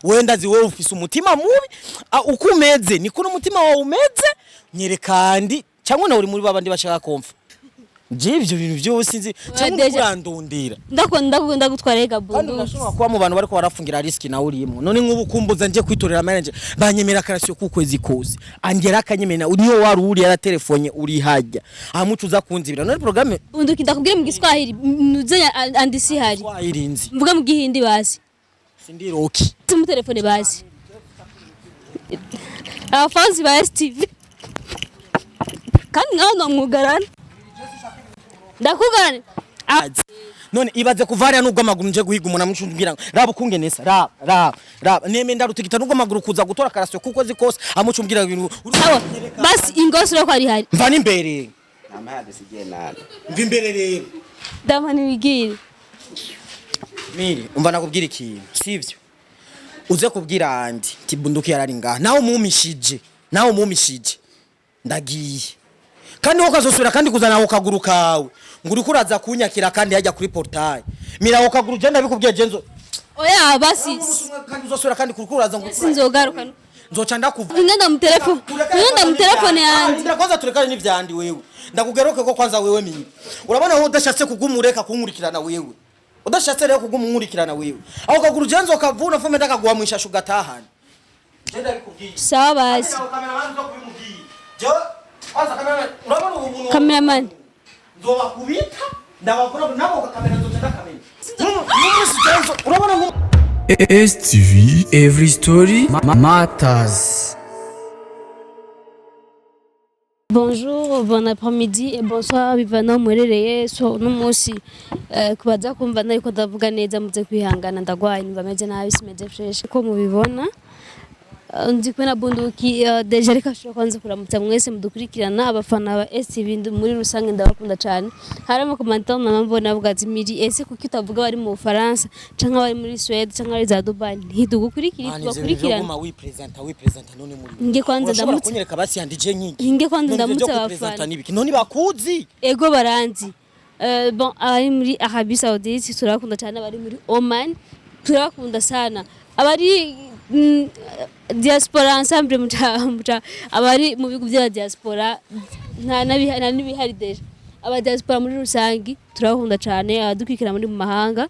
wenda zi wowe ufise umutima mubi uko umeze niko n'umutima wawe umeze nyerekandi cyangwa nawe uri muri babandi bashaka komfa Jivyo bintu byo sinzi cyangwa kurandundira ndakunda gutwara ega bunduki kandi nashobora kuba mu bantu bariko barafungira risk na urimo none nk'ubu kumbuza nje kwitorera manager banyemera karasiyo kukwezi kose angera akanyemena niyo wari uri yara telefone uri hajya amucuza kunzibira none programme bunduki ndakubwira mu Giswahili nuzenya andisi hari twayirinzi mvuga mu Gihindi bazi sindiroki mu telefone bazi abafanzi ba STV kandi naho nomwugarana ndakugana none ibaze kuvaria nubwo amaguru nje guhiga umuntu amucumbira raba kungenesa raba neme ndarutigita nubwo amaguru kuza gutora karasiyo kuko zikose amucumbira ibintu basi ingosoro ko ari hari mva nimbere namahade sigena mva imbere rero damani wigire miri umva nakubwira ikintu sivyo uze kubwira andi tibunduki yarari ngaha naho mumishije ndagiye kandi ukazosubira kandi kuzana ukaguru kawe nguri kuraza kunyakira kandi yajya kuri portail mira ukaguru je ndabikubwiye jenzo oya basi kandi uzosubira kandi kuraza nguri sinzogaruka nzoca ndakuva ngenda mu telefone yanjye ndakwanza turekane n'ivyandi wewe ndakugeroke ko kwanza wewe mira urabona aho udashatse kugumureka kunkurikirana wewe udashatse rero kugumurikirana wewe aho kaguru jenzo kavuna fome ndakaguha mu ishashu gatahana je ndabikubwiye sawa basi kameraman zo kubimubwiye je kwanza urabona umuntu cameraman ndoba kubita ndabakora nabo kamera nzotenda kamera urabona STV every story matters. Bonjour, bon après-midi et bonsoir bivana mwerereye so n'umunsi kubaza kumva nariko ndavuga neza muze kwihangana ndagwaye nimbameje nabi simeje fresh ko mubibona ndi kwena bunduki deja reka shoko kwanza kuramutsa mwese mudukurikirana abafana ba STV muri rusange ndabakunda cyane harimo commentaire na mbona avuga ati miri ese kuki utavuga bari mu Faransa canke bari muri Sweden canke bari za Dubai ntidugukurikira tubakurikirana we present none muri nge kwanza ndamutse kunyereka basi yandije nyingi nge kwanza ndamutse abafana none bakuzi ego baranzi bon ari muri Arabie Saoudite turakunda cyane bari muri Oman turakunda sana abari diaspora ensemble muta abari mu bigo bya diaspora nta nibihari deje aba diaspora muri rusangi turahunda cyane adukikira muri mu mahanga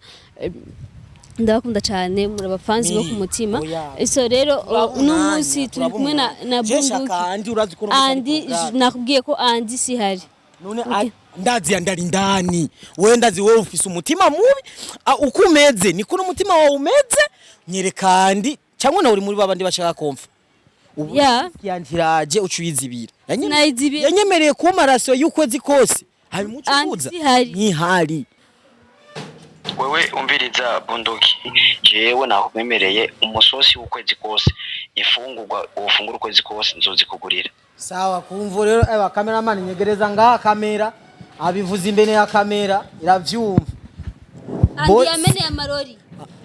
ndabakunda cyane muri abafanzi bo ku mutima so rero uno munsi turi kumwe na bunduki andi nakubwiye ko andi si hari none ndazi yandari ndani wenda zi wowe ufise umutima mubi uko umeze niko n'umutima wawe umeze nyerekandi cyangwa nawe uri muri babandi bashaka komfa ubu yantiraje ucuyizibira yanyemereye ku marasiyo y'ukwezi kose hari mucubuza ntihari wewe umviriza bunduki jewe nakumemereye umusosi w'ukwezi kose ifungurwa ufungura ukwezi kose nzozikugurira sawa kumva rero aba cameraman nyegereza ngaha kamera abivuza imbere ya kamera iravyumva andi yamene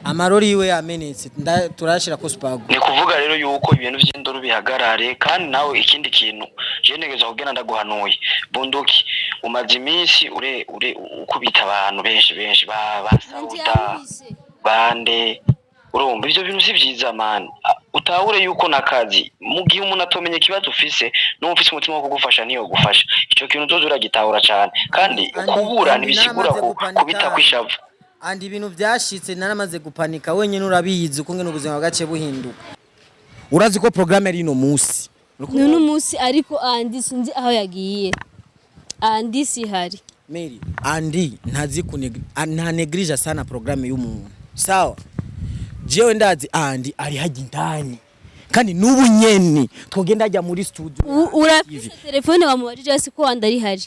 amarori iwe yamenetse turashira ko spago ni kuvuga rero yuko ibintu by'indoro bihagarare kandi nawe ikindi kintu je negeza kugena ndaguhanuye bunduki umaze iminsi ure ukubita abantu benshi basauda bande urumva ivyo bintu si vyiza man utahure yuko nakazi mu gihe umuntu atomenye kibazo ufise no ufise umutima wo kugufasha niyo gufasha ico kintu uzoza uragitahura cyane kandi kubura nibisigura kubita kwishavu andi ibintu byashitse naramaze gupanika wenyine urabiyizi uko ngene ubuzima bwace buhinduka urazi ko programme ari no munsi no munsi ariko andi sinzi aho yagiye andi si hari Mary andi ntazi nta neglige sana programme y'umuntu sawa jewe ndazi andi ari hagindani kandi n'ubunyeni twogenda ajya muri studio urafise telefone wamubajije siko andi ari hari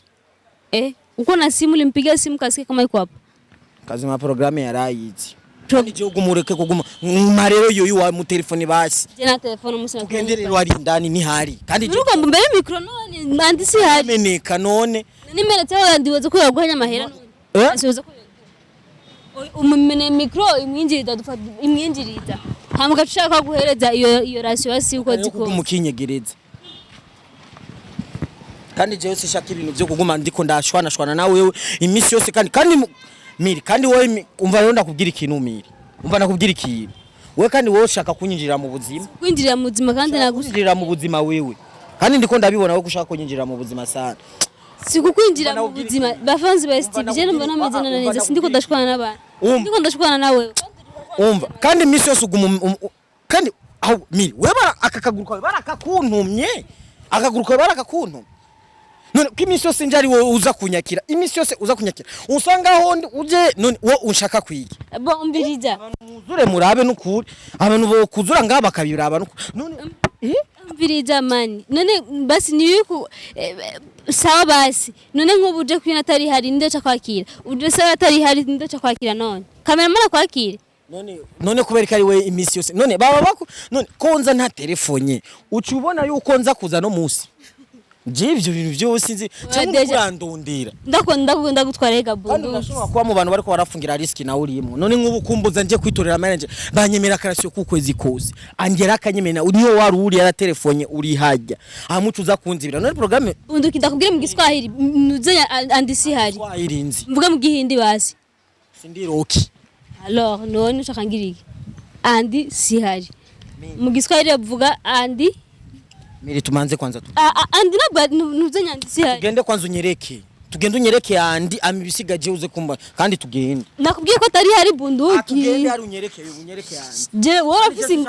uko na simu limpiga simu kasike kama iko hapa kazi ma programme yarayizi kandi je ugumureke kuguma marero yoyu wa mu telefone basi je na telefone musi kugendere wari ndani ni hari kandi je uko mbere micro none andi si hari meneka none nimero tawe ndiwoze ko yaguhanya amahera asiwoze ko umumene micro imwinjirida dufata imwinjirida hamuga ushaka guhereza iyo ratio yasi uko ziko umukinyegereza kandi je yose shaka ibintu byo kuguma ndiko ndashwana na wewe imisi yose kandi Miri kandi wowe umva rero ndakubwira ikintu Miri umva nakubwira ikintu we kandi wowe ushaka kunyinjira mu buzima kwinjira mu buzima kandi nagushirira mu buzima wewe kandi ndiko ndabibona we gushaka kunyinjira mu buzima sana sikukwinjira mu buzima bafanzi ba Steve je numva nameze neza sindiko ndashwana n'abantu ndiko ndashwana nawe umva kandi imisi yose kandi aho miri weba akakaguruka barakakuntumye akagaruka barakakuntumye none kimisi yose nje ari wowe uza kunyakira imisi yose uza kunyakira usanga aho uje none wo unshaka kwiki bo umbiriza muzure murabe n'ukuri abantu bo kuzura ngaba kabiraba none umbiriza mani none basi niyo sawa basi none nk'ubuje kwina atari hari nde cha kwakira uje sawa atari hari nde cha kwakira none kamera mana kwakira none kubera kari we imisi yose none baba bako none konza nta telefone ucubona yuko nza kuza no musi Jivyo bintu byose nzi cyangwa kurandondera ndakunda gutwara gabundo kandi ndashobora kuba mu bantu bariko barafungira risk na urimo none nk'ubu kumbuza nje kwitorera manager banyemera karasyo kukwezi kose angera akanyemena niyo wari uri ya telefone uri hajya amucu uza kunzibira none programme bunduki ndakubwire mu giswahili nuze andisi hari mvuga mu gihindi basi sindi roki alors none ushakangiriki andi sihari mu giswahili bavuga andi Miri tumanze kwanza tu. Andi nuze nyandisi hari. Tugende kwanza unyereke andi amibisigaje uze kumba kandi tugende. Nakubwiye ko atari hari bunduki. Tugende hari unyereke andi. Je warafisi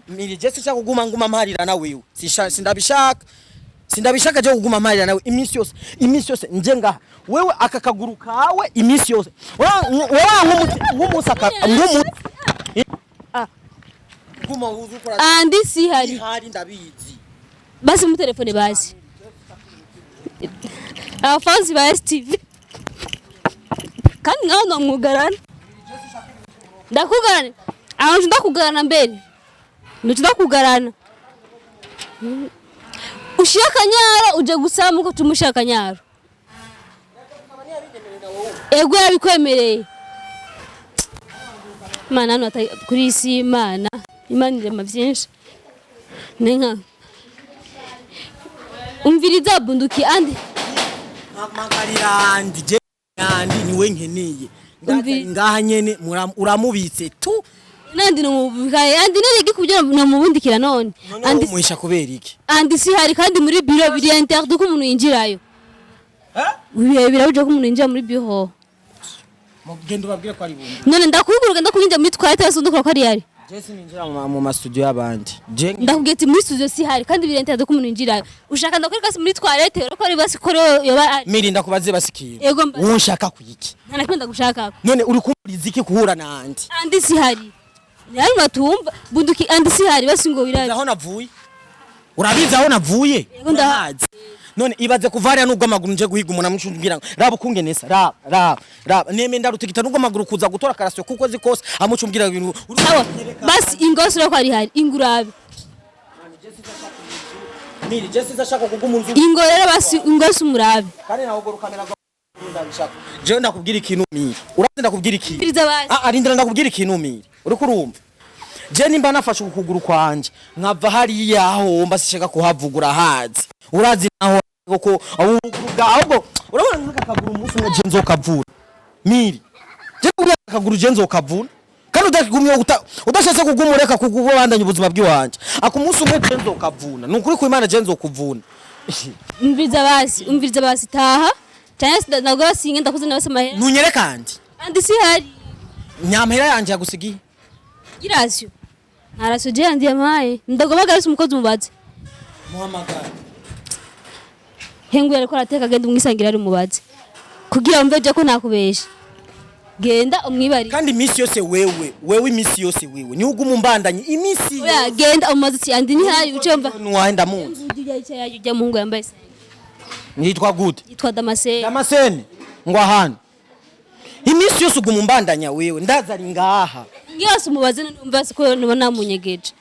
Miri je sishaka kuguma nguma marira na wewe. Sindabishaka je kuguma marira na wewe imisi yose nje ngaha. Wewe akakaguru kawe imisi yose. Wewe ngumusaka Guma uzukora. Andi si hari. Hari ndabizi. Basi mu telefone basi abafanzi ba Steve kandi ngaho ndamwugarana ndakugarana aho ndakugarana mbere ndakugarana ushaka nyara uje gusamuka tumushaka nyara ego yabikwemereye mana hano kuri isi imana irema byinshi nenka umviriza bunduki andi magarira je niwe nkeneye ngaha nyene uramubitse tu nandi no mubikaye andi nerege kubyo no mubundikira none andi muhisha kubera iki andi si hari kandi muri biro biri interde ko umuntu yinjirayo birabuje ko umuntu yinjira muri biro mugende babwire ko ari bumbi none ndakuguruka ndakunyinja muri twahita yasundukura ko ari yari Jesse ninjira mu studio y'abandi. Ndakubwiye ati muri studio si hari kandi birentade ko umuntu yinjira. Ushaka ndakwereka muri toilette roko ari basi ko yoba Miri ndakubaze basikira. Yego mba. Unshaka kuyiki. Ntanakunda gushaka. None uri kumuriza iki kuhura nandi? Andi si hari. Yari matumba bunduki andi si hari basi ngo biraje. Aho navuye. Urabiza aho navuye? Yego ndahazi. None ibaze kuvaria nubwo amaguru nje guhiga umuntu amucumbira raba kungenesa raba neme ndarutigita nubwo amaguru kuza gutora karasyo kuko zikose amucumbira ibintu sawa basi ingosro ko ari hari ingurabe Miri Jesse zashaka kugumunzu ingorera basi ingosu murabe kandi naho gorukamera ndabishaka je ndakubwira ikintu Miri urazi ndakubwira ikintu biriza basi arindira ndakubwira ikintu Miri uri kurumva je nimba nafashe ukuguru kwanje nkava hari yaho mbasishaka kuhavugura hazi urazi naho ko awuguruga ahubwo urabona nkakaguru umunsi umwe je nzokavura Miri je kugira akaguru je nzokavura kandi udakigumye udashase kugumureka kugubandanya ubuzima bw'iwanje akumunsi umwe je nzokavuna nukuri ku Imana je nzokuvuna umviriza basi taha cyane nagora singe ndakuze nabase mahera nunyere kandi si hari nyamahera yanje yagusigiye girasyo ntarasyo je andi yamaye ndagomagara umukozi mubaze muhamagara hengu yariko arateka genda umwisangira ari mubaze kugira mveje ko nakubesha genda umwibari kandi imisi yose wewe imisi yose wewe ni uguma umbandanye imisi oya genda umaze ati andi ni hari ucemva nwahenda munsi ujya mungu yambaye nitwa gute yitwa Damascene ngo ahana imisi yose uguma umbandanya wewe ndaza ari ngaha ngiyose umubaze numva ko nubona munyegeje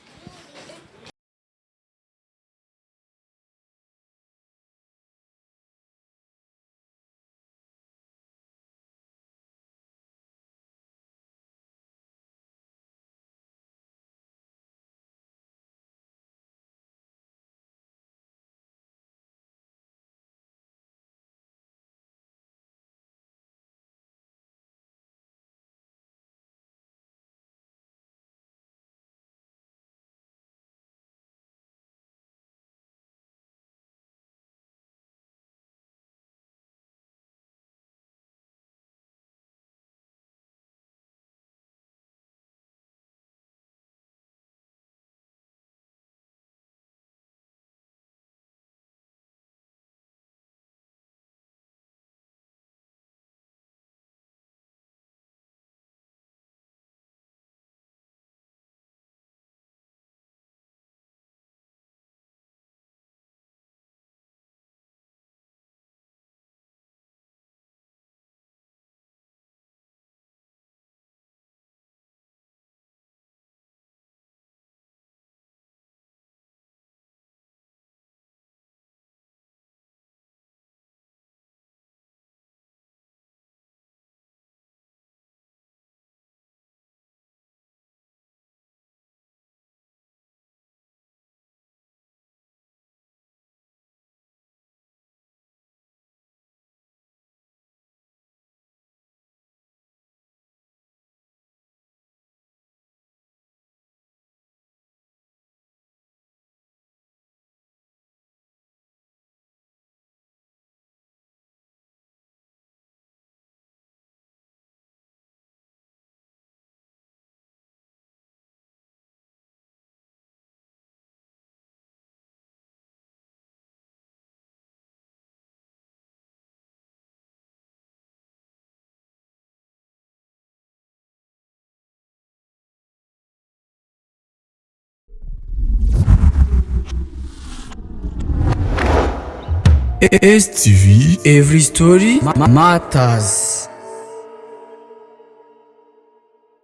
STV, every story matters.